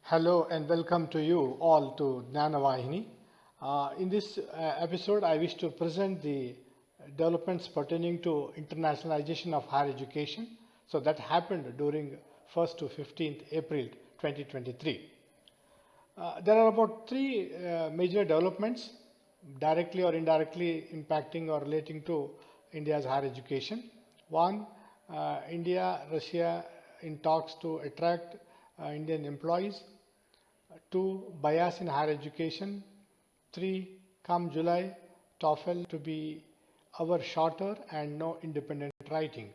Hello and welcome to you all to Jnanavahini. In this episode, I wish to present the developments pertaining to internationalization of higher education. So that happened during 1st to 15th April 2023. There are about three major developments directly or indirectly impacting or relating to India's higher education. One, India, Russia in talks to attract Indian employees. 2. Bias in higher education. 3. Come July, TOEFL to be hour shorter and no independent writing.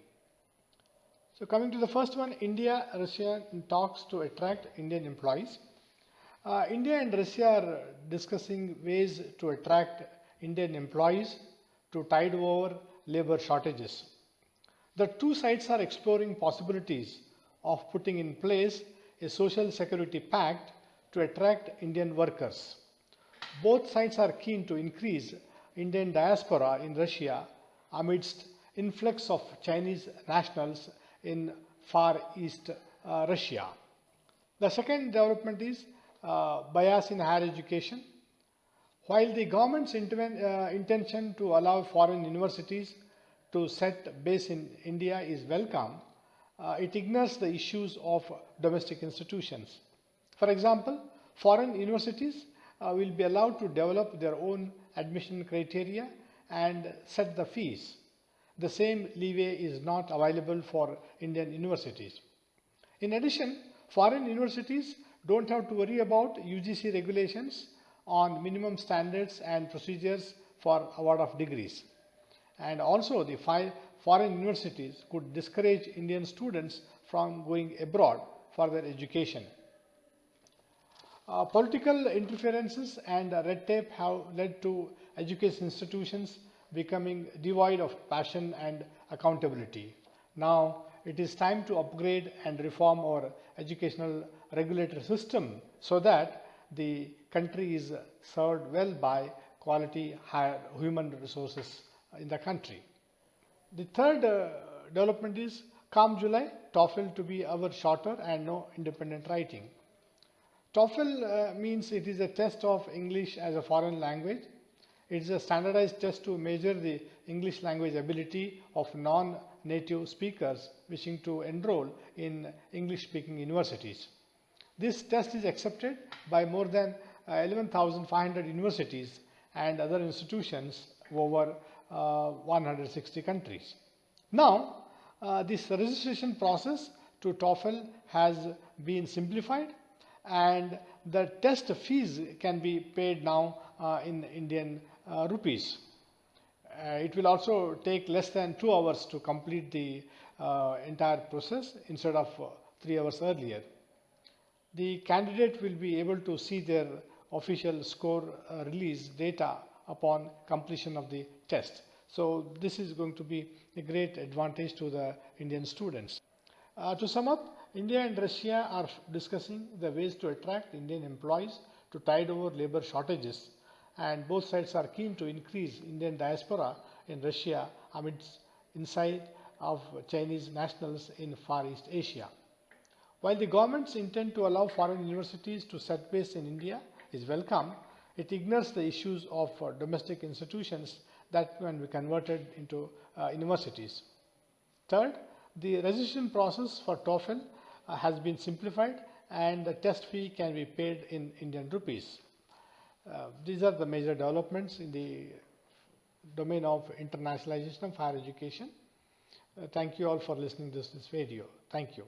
So coming to the first one, India, Russia in talks to attract Indian employees. India and Russia are discussing ways to attract Indian employees to tide over labor shortages. The two sides are exploring possibilities of putting in place a social security pact to attract Indian workers. Both sides are keen to increase Indian diaspora in Russia amidst influx of Chinese nationals in Far East Russia. The second development is bias in higher education. While the government's intention to allow foreign universities to set base in India is welcome, it ignores the issues of domestic institutions. For example, foreign universities will be allowed to develop their own admission criteria and set the fees. The same leeway is not available for Indian universities. In addition, foreign universities don't have to worry about UGC regulations on minimum standards and procedures for award of degrees. And also, the foreign universities could discourage Indian students from going abroad for their education. Political interferences and red tape have led to education institutions becoming devoid of passion and accountability. Now it is time to upgrade and reform our educational regulatory system so that the country is served well by quality higher human resources in the country. The third development is come July, TOEFL to be hour shorter and no independent writing. TOEFL means it is a test of English as a foreign language. It is a standardized test to measure the English language ability of non-native speakers wishing to enroll in English-speaking universities. This test is accepted by more than 11,500 universities and other institutions over 160 countries. Now, this registration process to TOEFL has been simplified, and the test fees can be paid now in Indian rupees. It will also take less than 2 hours to complete the entire process instead of 3 hours earlier. The candidate will be able to see their official score release data upon completion of the test. So this is going to be a great advantage to the Indian students. To sum up, India and Russia are discussing the ways to attract Indian employees to tide over labor shortages, and both sides are keen to increase Indian diaspora in Russia amidst insight of Chinese nationals in Far East Asia. While the government's intent to allow foreign universities to set base in India is welcome, it ignores the issues of domestic institutions that can be converted into universities. Third, the registration process for TOEFL has been simplified and the test fee can be paid in Indian rupees. These are the major developments in the domain of internationalization of higher education. Thank you all for listening to this video. Thank you.